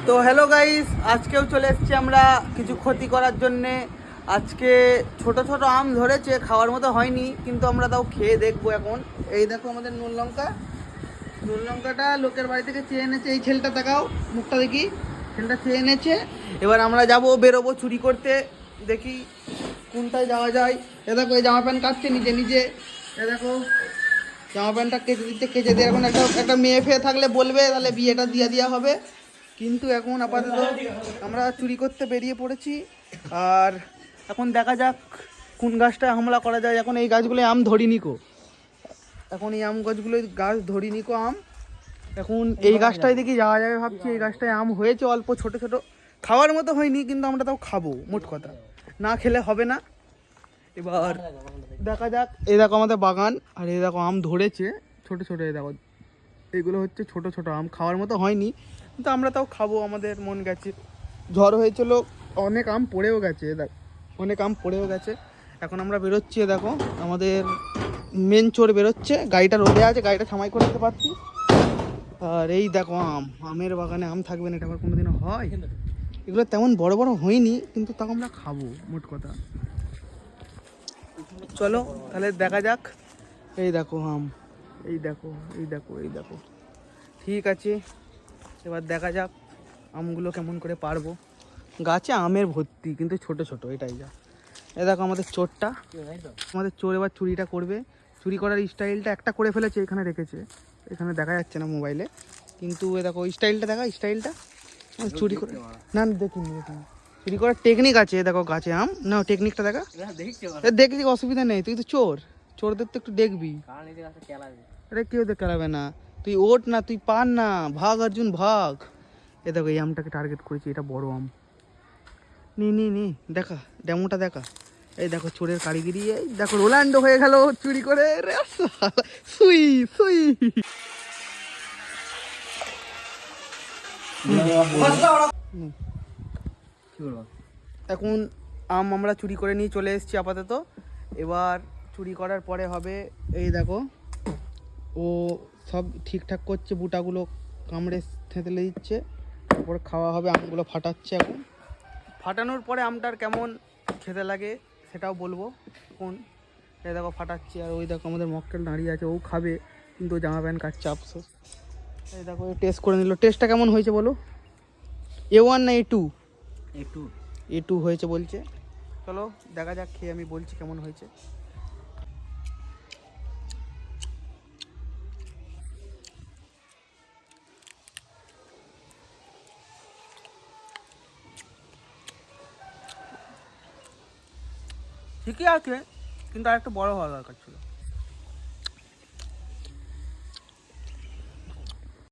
তো hello guys, আজকেও চলে এসেছি আমরা কিছু ক্ষতি করার জন্যে। আজকে ছোট ছোট আম ধরেছে, খাওয়ার মতো হয়নি, কিন্তু আমরা তাও খেয়ে দেখবো এখন। এই দেখো আমাদের নুন লঙ্কা। নুন লঙ্কাটা লোকের বাড়ি থেকে চেয়ে এনেছে। এই ছেলেটা দেখাও, মুখটা দেখি। ছেলেটা চেয়ে এনেছে। এবার আমরা বেরোবো চুরি করতে। দেখি কোনটায় যাওয়া যায়। এ দেখো, এই জামা প্যান্ট কাটছে নিজে নিজে। এ দেখো জামা প্যান্টটা কেচে দিচ্ছে, কেচে দিয়ে এখন একটা মেয়ে ফেয়ে থাকলে বলবে, তাহলে বিয়েটা দিয়ে দেওয়া হবে। কিন্তু এখন আপাতত আমরা চুরি করতে বেরিয়ে পড়েছি। আর এখন দেখা যাক কোন গাছটায় হামলা করা যায়। এখন এই গাছগুলোয় আম ধরিনি কো, এখন এই আম গাছগুলোয় গাছ ধরিনি কো আম। এখন এই গাছটায় দেখি যাওয়া যাবে ভাবছি। এই গাছটায় আম হয়েছে অল্প, ছোট ছোট, খাওয়ার মতো হয়নি, কিন্তু আমরা তাও খাবো। মোট কথা, না খেলে হবে না। এবার দেখা যাক। এই দেখো আমাদের বাগান, আর এই দেখো আম ধরেছে ছোট ছোট। এই দেখো, এগুলো হচ্ছে ছোট ছোট আম, খাওয়ার মতো হয়নি, কিন্তু আমরা তাও খাবো, আমাদের মন গেছে। ঝড় হয়েছিল, অনেক আম পড়েও গেছে। দেখ, অনেক আম পড়েও গেছে। এখন আমরা বেরোচ্ছি। দেখো আমাদের মেন চোর বেরোচ্ছে, গাড়িটা রোদে আছে, গাড়িটা ছামাই করে দিতে পারছি। আর এই দেখো আমের বাগানে আম থাকবে না, এটা আবার কোনোদিনও হয়? এগুলো তেমন বড় বড় হয়নি, কিন্তু তাও আমরা খাবো। মোট কথা, চলো তাহলে দেখা যাক। এই দেখো আম, এই দেখো, এই দেখো, এই দেখো। ঠিক আছে, এবার দেখা যাক আমগুলো কেমন করে পারবো। গাছে আমের ভর্তি, কিন্তু ছোট ছোট, এটাই যা। এ দেখো আমাদের চোরটা, আমাদের চোর এবার চুরিটা করবে। চুরি করার স্টাইলটা একটা করে ফেলেছে, এখানে রেখেছে, এখানে দেখা যাচ্ছে না মোবাইলে, কিন্তু এ দেখো স্টাইলটা, দেখা স্টাইলটা। চুরি করে না, দেখিনি দেখিনি। চুরি করার টেকনিক আছে। দেখো গাছে আম, না টেকনিকটা দেখা। দেখবি, অসুবিধা নেই, তুই তো চোর, চোরদের তো একটু দেখবি। আরে কেউ তো কেলাবে না, তুই ওঠ না, তুই পার না, ভাগ অর্জুন ভাগ। এ দেখো এই আমটাকে টার্গেট করেছি, এটা বড় আম। নি নি নি, দেখা ডেমোটা দেখা। এই দেখো চোরের কারিগরি, এই দেখো রোনাল্ডো হয়ে গেল চুরি করে। রে শালা, সুই সুই। এখন আম আমরা চুরি করে নিয়ে চলে এসেছি আপাতত। এবার চুরি করার পরে হবে, এই দেখো ও সব ঠিকঠাক করছে, বুটাগুলো কামড়ে থেঁতলে দিচ্ছে, তারপর খাওয়া হবে। আমগুলো ফাটাচ্ছে এখন। ফাটানোর পরে আমটার কেমন খেতে লাগে সেটাও বলবো। এখন এই দেখো ফাটাচ্ছি, আর ওই দেখো আমাদের মক্কেল দাঁড়িয়ে আছে, ও খাবে, কিন্তু জামা প্যান্ট কাটছে, আফসোস। এই দেখো টেস্ট করে নিল। টেস্টটা কেমন হয়েছে বলো? A1 না A2? A2 হয়েছে বলছে। চলো দেখা যাক, খেয়ে আমি বলছি কেমন হয়েছে। ঠিকই আছে, কিন্তু আর একটু বড় হওয়া দরকার ছিল।